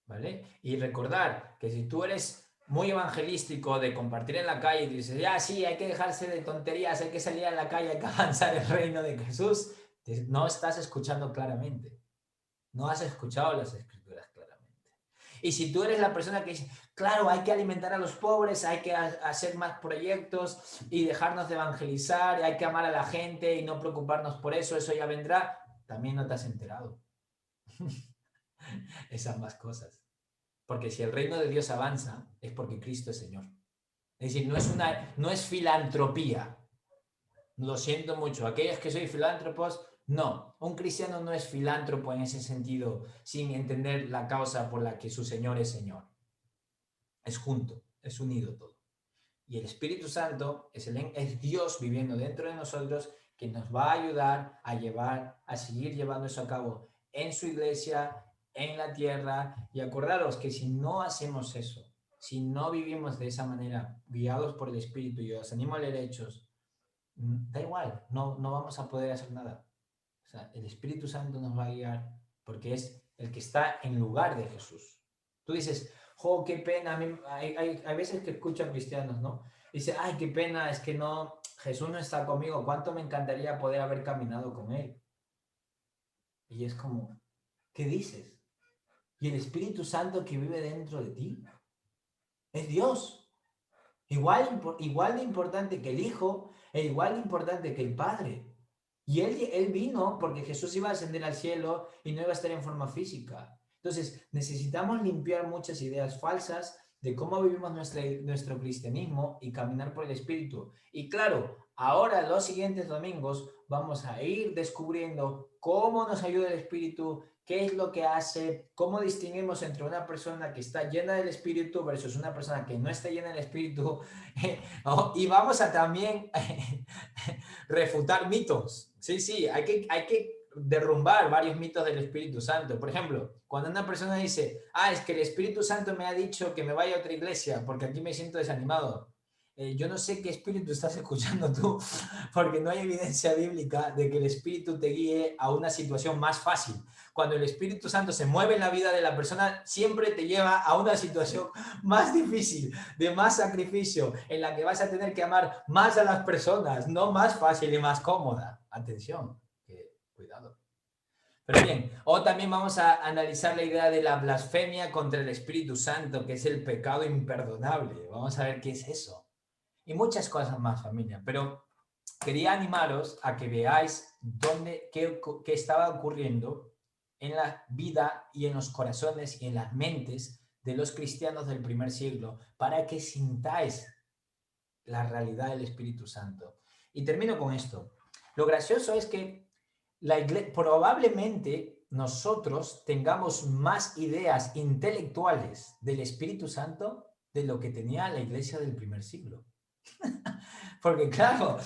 ¿Vale? Y recordar que si tú eres muy evangelístico de compartir en la calle y dices, ya sí, hay que dejarse de tonterías, hay que salir a la calle, hay que avanzar el reino de Jesús, no estás escuchando claramente. No has escuchado las escrituras claramente. Y si tú eres la persona que dice, claro, hay que alimentar a los pobres, hay que hacer más proyectos y dejarnos de evangelizar, hay que amar a la gente y no preocuparnos por eso, eso ya vendrá, también no te has enterado. Es ambas cosas. Porque si el reino de Dios avanza, es porque Cristo es Señor. Es decir, no es filantropía. Lo siento mucho. Aquellos que sois filántropos, no. Un cristiano no es filántropo en ese sentido, sin entender la causa por la que su Señor es Señor. Es junto, es unido todo. Y el Espíritu Santo es Dios viviendo dentro de nosotros que nos va a ayudar a seguir llevando eso a cabo en su iglesia, en la tierra. Y acordaros que si no hacemos eso, si no vivimos de esa manera, guiados por el Espíritu, y os animo a leer Hechos, da igual, no vamos a poder hacer nada. O sea, el Espíritu Santo nos va a guiar porque es el que está en lugar de Jesús. Tú dices, jo, qué pena. Hay veces que escucho a cristianos, ¿no? Dice, ay, qué pena, es que no, Jesús no está conmigo. ¿Cuánto me encantaría poder haber caminado con Él? Y es como, ¿qué dices? Y el Espíritu Santo que vive dentro de ti es Dios. Igual de importante que el Hijo e igual de importante que el Padre. Y él vino porque Jesús iba a ascender al cielo y no iba a estar en forma física. Entonces, necesitamos limpiar muchas ideas falsas de cómo vivimos nuestro cristianismo y caminar por el Espíritu. Y claro, ahora los siguientes domingos vamos a ir descubriendo cómo nos ayuda el Espíritu, qué es lo que hace, cómo distinguimos entre una persona que está llena del Espíritu versus una persona que no está llena del Espíritu. Y vamos a también refutar mitos. Sí, hay que derrumbar varios mitos del Espíritu Santo. Por ejemplo, cuando una persona dice, es que el Espíritu Santo me ha dicho que me vaya a otra iglesia porque aquí me siento desanimado. yo no sé qué espíritu estás escuchando tú, porque no hay evidencia bíblica de que el espíritu te guíe a una situación más fácil. Cuando el Espíritu Santo se mueve en la vida de la persona, siempre te lleva a una situación más difícil, de más sacrificio, en la que vas a tener que amar más a las personas, no más fácil y más cómoda. Atención, cuidado. Pero bien, o también vamos a analizar la idea de la blasfemia contra el Espíritu Santo, que es el pecado imperdonable. Vamos a ver qué es eso. Y muchas cosas más, familia. Pero quería animaros a que veáis qué estaba ocurriendo en la vida y en los corazones y en las mentes de los cristianos del primer siglo, para que sintáis la realidad del Espíritu Santo. Y termino con esto. Lo gracioso es que probablemente nosotros tengamos más ideas intelectuales del Espíritu Santo de lo que tenía la iglesia del primer siglo. Porque claro,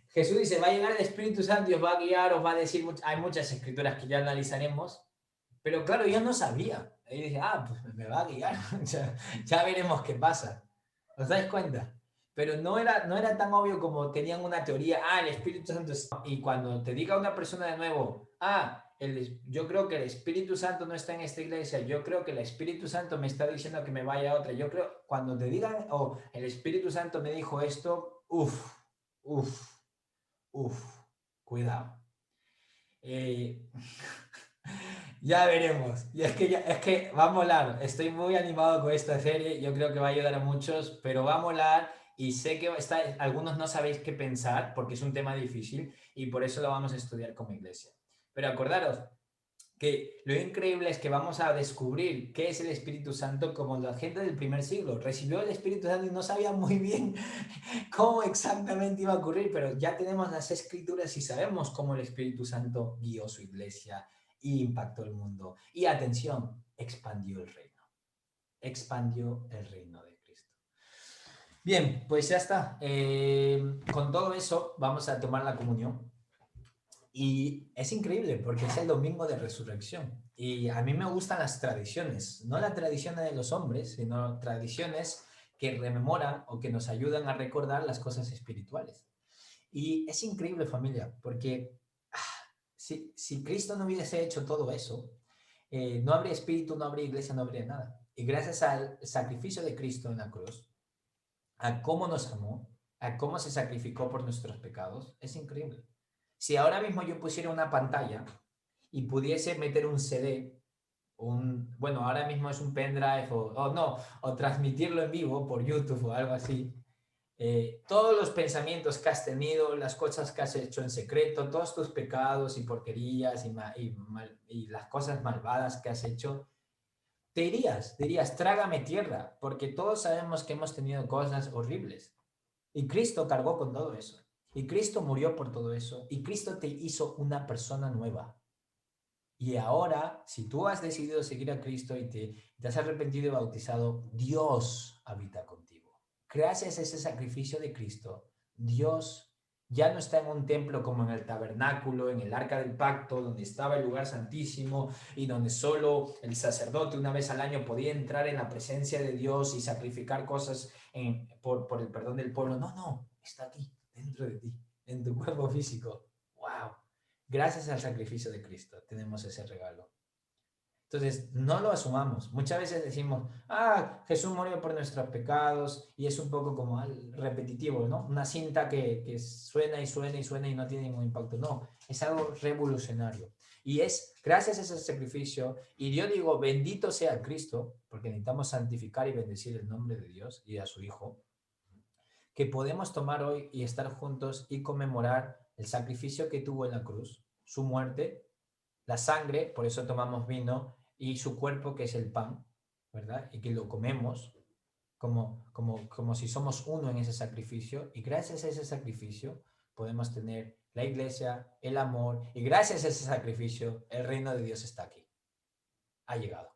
Jesús dice, va a llegar el Espíritu Santo y os va a guiar, os va a decir, hay muchas escrituras que ya analizaremos, pero claro, yo no sabía. Y dije, pues me va a guiar, ya veremos qué pasa. ¿Os dais cuenta? Pero no era tan obvio como tenían una teoría, el Espíritu Santo está. Y cuando te diga una persona de nuevo, yo creo que el Espíritu Santo no está en esta iglesia, yo creo que el Espíritu Santo me está diciendo que me vaya a otra, yo creo, cuando te digan, el Espíritu Santo me dijo esto, cuidado. Ya veremos. Y es que va a molar. Estoy muy animado con esta serie. Yo creo que va a ayudar a muchos, pero va a molar. Y sé que algunos no sabéis qué pensar porque es un tema difícil y por eso lo vamos a estudiar como iglesia. Pero acordaros que lo increíble es que vamos a descubrir qué es el Espíritu Santo como la gente del primer siglo. Recibió el Espíritu Santo y no sabía muy bien cómo exactamente iba a ocurrir, pero ya tenemos las escrituras y sabemos cómo el Espíritu Santo guió su iglesia y impactó el mundo. Y atención, expandió el reino. Expandió el reino de Cristo. Bien, pues ya está. Con todo eso vamos a tomar la comunión. Y es increíble porque es el domingo de resurrección. Y a mí me gustan las tradiciones, no las tradiciones de los hombres, sino tradiciones que rememoran o que nos ayudan a recordar las cosas espirituales. Y es increíble, familia, porque si Cristo no hubiese hecho todo eso, no habría espíritu, no habría iglesia, no habría nada. Y gracias al sacrificio de Cristo en la cruz, a cómo nos amó, a cómo se sacrificó por nuestros pecados, es increíble. Si ahora mismo yo pusiera una pantalla y pudiese meter un CD, bueno, ahora mismo es un pendrive o transmitirlo en vivo por YouTube o algo así, todos los pensamientos que has tenido, las cosas que has hecho en secreto, todos tus pecados y porquerías y las cosas malvadas que has hecho, dirías, trágame tierra, porque todos sabemos que hemos tenido cosas horribles. Y Cristo cargó con todo eso. Y Cristo murió por todo eso. Y Cristo te hizo una persona nueva. Y ahora, si tú has decidido seguir a Cristo y te has arrepentido y bautizado, Dios habita contigo. Gracias a ese sacrificio de Cristo, Dios ya no está en un templo como en el tabernáculo, en el arca del pacto, donde estaba el lugar santísimo y donde solo el sacerdote una vez al año podía entrar en la presencia de Dios y sacrificar cosas por el perdón del pueblo. No, está aquí, dentro de ti, en tu cuerpo físico. ¡Wow! Gracias al sacrificio de Cristo tenemos ese regalo. Entonces, no lo asumamos. Muchas veces decimos, Jesús murió por nuestros pecados y es un poco como repetitivo, ¿no? Una cinta que suena y suena y suena y no tiene ningún impacto. No, es algo revolucionario. Y es gracias a ese sacrificio, y yo digo, bendito sea Cristo, porque necesitamos santificar y bendecir el nombre de Dios y a su Hijo, que podemos tomar hoy y estar juntos y conmemorar el sacrificio que tuvo en la cruz, su muerte, la sangre, por eso tomamos vino, y su cuerpo, que es el pan, ¿verdad? Y que lo comemos como si somos uno en ese sacrificio, y gracias a ese sacrificio podemos tener la iglesia, el amor, y gracias a ese sacrificio el reino de Dios está aquí. Ha llegado.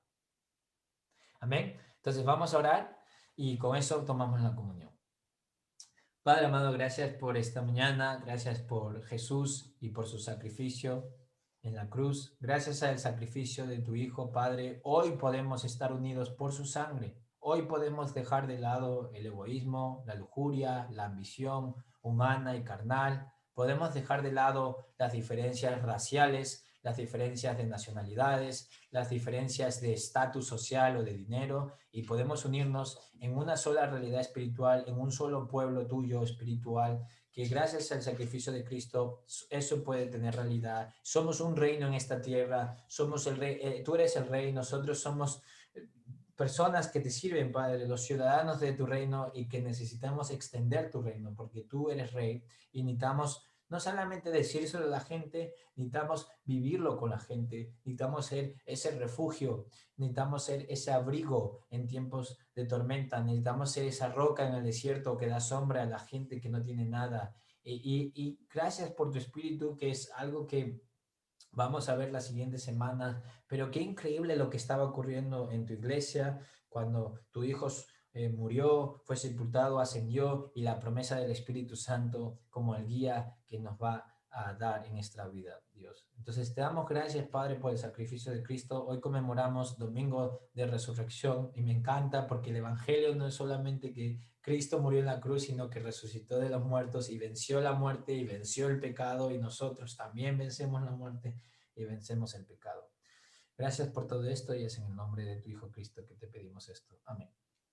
Amén. Entonces vamos a orar y con eso tomamos la comunión. Padre amado, gracias por esta mañana, gracias por Jesús y por su sacrificio en la cruz. Gracias al sacrificio de tu Hijo, Padre, hoy podemos estar unidos por su sangre. Hoy podemos dejar de lado el egoísmo, la lujuria, la ambición humana y carnal. Podemos dejar de lado las diferencias raciales, las diferencias de nacionalidades, las diferencias de estatus social o de dinero, y podemos unirnos en una sola realidad espiritual, en un solo pueblo tuyo espiritual, que gracias al sacrificio de Cristo eso puede tener realidad. Somos un reino en esta tierra, somos el rey, tú eres el rey, nosotros somos personas que te sirven, Padre, los ciudadanos de tu reino, y que necesitamos extender tu reino porque tú eres rey, y necesitamos no solamente decírselo a la gente, necesitamos vivirlo con la gente, necesitamos ser ese refugio, necesitamos ser ese abrigo en tiempos de tormenta, necesitamos ser esa roca en el desierto que da sombra a la gente que no tiene nada. Y gracias por tu espíritu, que es algo que vamos a ver las siguientes semanas, pero qué increíble lo que estaba ocurriendo en tu iglesia cuando tu hijo murió, fue sepultado, ascendió, y la promesa del Espíritu Santo como el guía que nos va a dar en nuestra vida, Dios. Entonces te damos gracias, Padre, por el sacrificio de Cristo. Hoy conmemoramos Domingo de Resurrección y me encanta porque el Evangelio no es solamente que Cristo murió en la cruz, sino que resucitó de los muertos y venció la muerte y venció el pecado, y nosotros también vencemos la muerte y vencemos el pecado. Gracias por todo esto, y es en el nombre de tu Hijo Cristo que te pedimos esto. Amén.